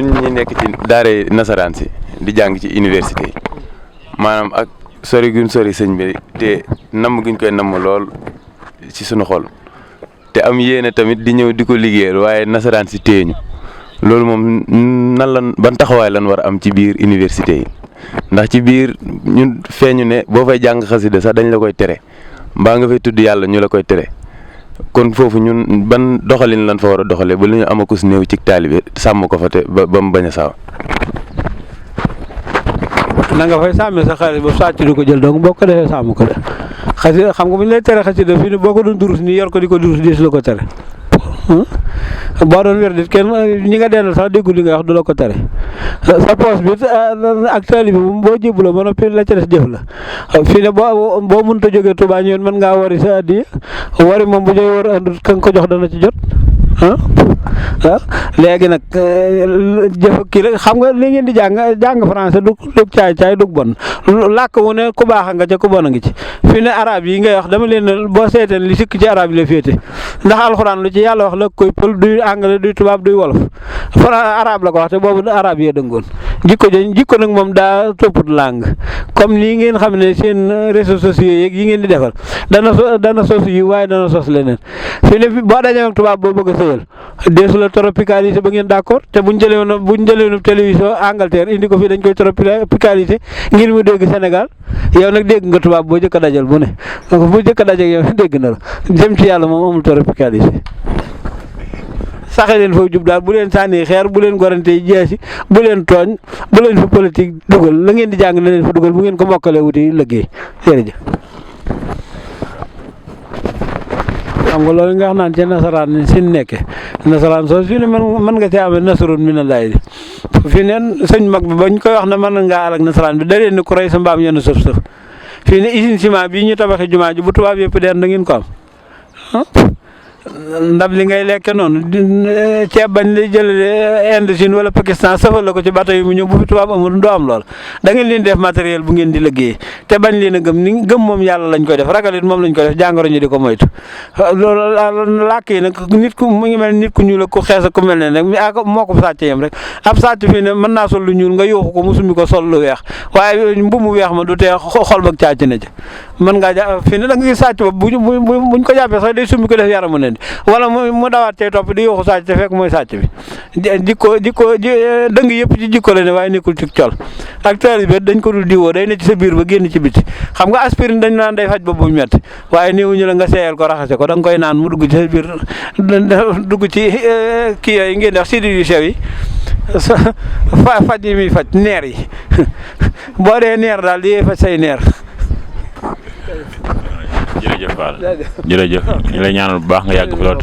ñun ñi nekk ci daara nasaraan si di jàng ci université yi maanaam ak sori guñ sori sëñ bi te namm guñ koy namm lool ci sunu xol te am yéene tamit di ñëw di ko liggéeyal waaye nasaraan si téeñu loolu moom nan lan ban taxawaay lan war a am ci biir université yi ndax ci biir ñun feeñu ne boo fay jàng xasida sax dañ la koy tere mbaa nga fay tudd yàlla ñu la koy tere kon foofu ñun ban doxalin lan fa war a doxalee ba lu ñu amakus néew ci taalibe sàmm ko fa te ba mu bañ a saaw. na nga fay sàmmee sa xaalis ba sàcc du ko jël donc boo ko defee sàmm ko de xasida xam nga bu ñu lay tere xasida fii boo ko doon durus nii yor ko di ko durus di la ko tere boo doon wér dit kenn ñi nga dendal sax déggu li nga wax du la ko tere sa poos bi ak taalibe bi moom boo jébbaloo ba noppi la ca des jëf la fii ne boo mënut a jógee Touba ñëw mën ngaa wari sa addiya wari moom bu ñëwee war a andut ka nga ko jox dana ci jot léegi nag jëf kii rek xam nga li ngeen di jàng français du caay du bon làkk wu ne ku baax nga ca ku bon a ngi ci fii ne arab yi ngay wax dama leen boo seeteen li sikk ci arab yi la féete ndax alxuraan lu ci yàlla wax la koy pël duy anglais duy tubaab duy wolof arab la ko wax te boobu arab yee dëngoon jikko nag moom daa topput langue comme nii ngeen xam ne seen réseaux sociaux yeeg yi ngeen di defal dana sos yi waaye dana sos leneen fii ne boo dajee ak tubaab boo bëgg a sëyal deesu la tropicalisé ba ngeen d'accord te buñ jëlee woon télévision Angleterre indi ko fii dañ koy tropicalisé ngir mu dégg Sénégal yow nag dégg nga tubaab boo jëkk a dajal bu ne bu jëkk a dajal yow dégg na la jëm ci yàlla moom amul tropicalisé saxe leen foofu jub daal bu leen sànni xeer bu leen gorante jeesi bu leen tooñ bu leen fa politique dugal la ngeen di jàng na leen fa dugal bu ngeen ko mokkalee wuti liggéey jërëjëf. xam nga loolu nga wax naan ci nasaraan ni si nekke nasaraan soo fii ne mën nga see amee nasarun mi na laay fii ne sëñ mag bi bañ koy wax ne mën ngaa alak nasaraan bi da leen ni ku rey sa mbaam yenn sëf fii ne usine ciment bii ñu tabaxee jumaa ji bu tubaab yëpp deen da ngeen ko am ndab li ngay lekk noonu ceeb bañ lay jëlee Inde Chine wala Pakistan safal la ko ci bateau yi mu ñëw bu fi tubaab amul doo am lool da ngeen leen def matériel bu ngeen di liggéey te bañ leen a gëm ni gëm moom yàlla lañ koy def ragal it moom lañ koy def jàngoro ñu di ko moytu loolu làkk yi nag nit ku mu ngi mel nit ku ñuul ak ku xees ak ku mel ne rek moo ko sàcc yem rek ab sàcc fii ne mën naa sol lu ñuul nga yóoxu ko mu summi ko sol lu weex waaye mbu mu weex ma du tee xol ba càcc na ci mën ngaa ja fii ne da nga gis sàcc ba buñ ko jàppee sax day summi ko def yaramu ne wala mu dawaat cay topp di yóoxu sàcc te fekk mooy sàcc bi jikko dëng yëpp ci jikko la ne waaye nekkul ci col ak taalibe dañ ko dul diwoo day ne ci sa biir ba génn ci biti xam nga aspirine dañ naan day faj bopp bu metti waaye néewuñu la nga seeyal ko raxase ko da nga koy naan mu dugg ci sa biir dugg ci kii yooyu ngeen def sidit yu sew yi faj yi muy faj neer yi boo dee neer daal di faj say neer. jërëjëf Fall jërëjëf ñu lay ñaanal bu baax nga yàgg fi loolu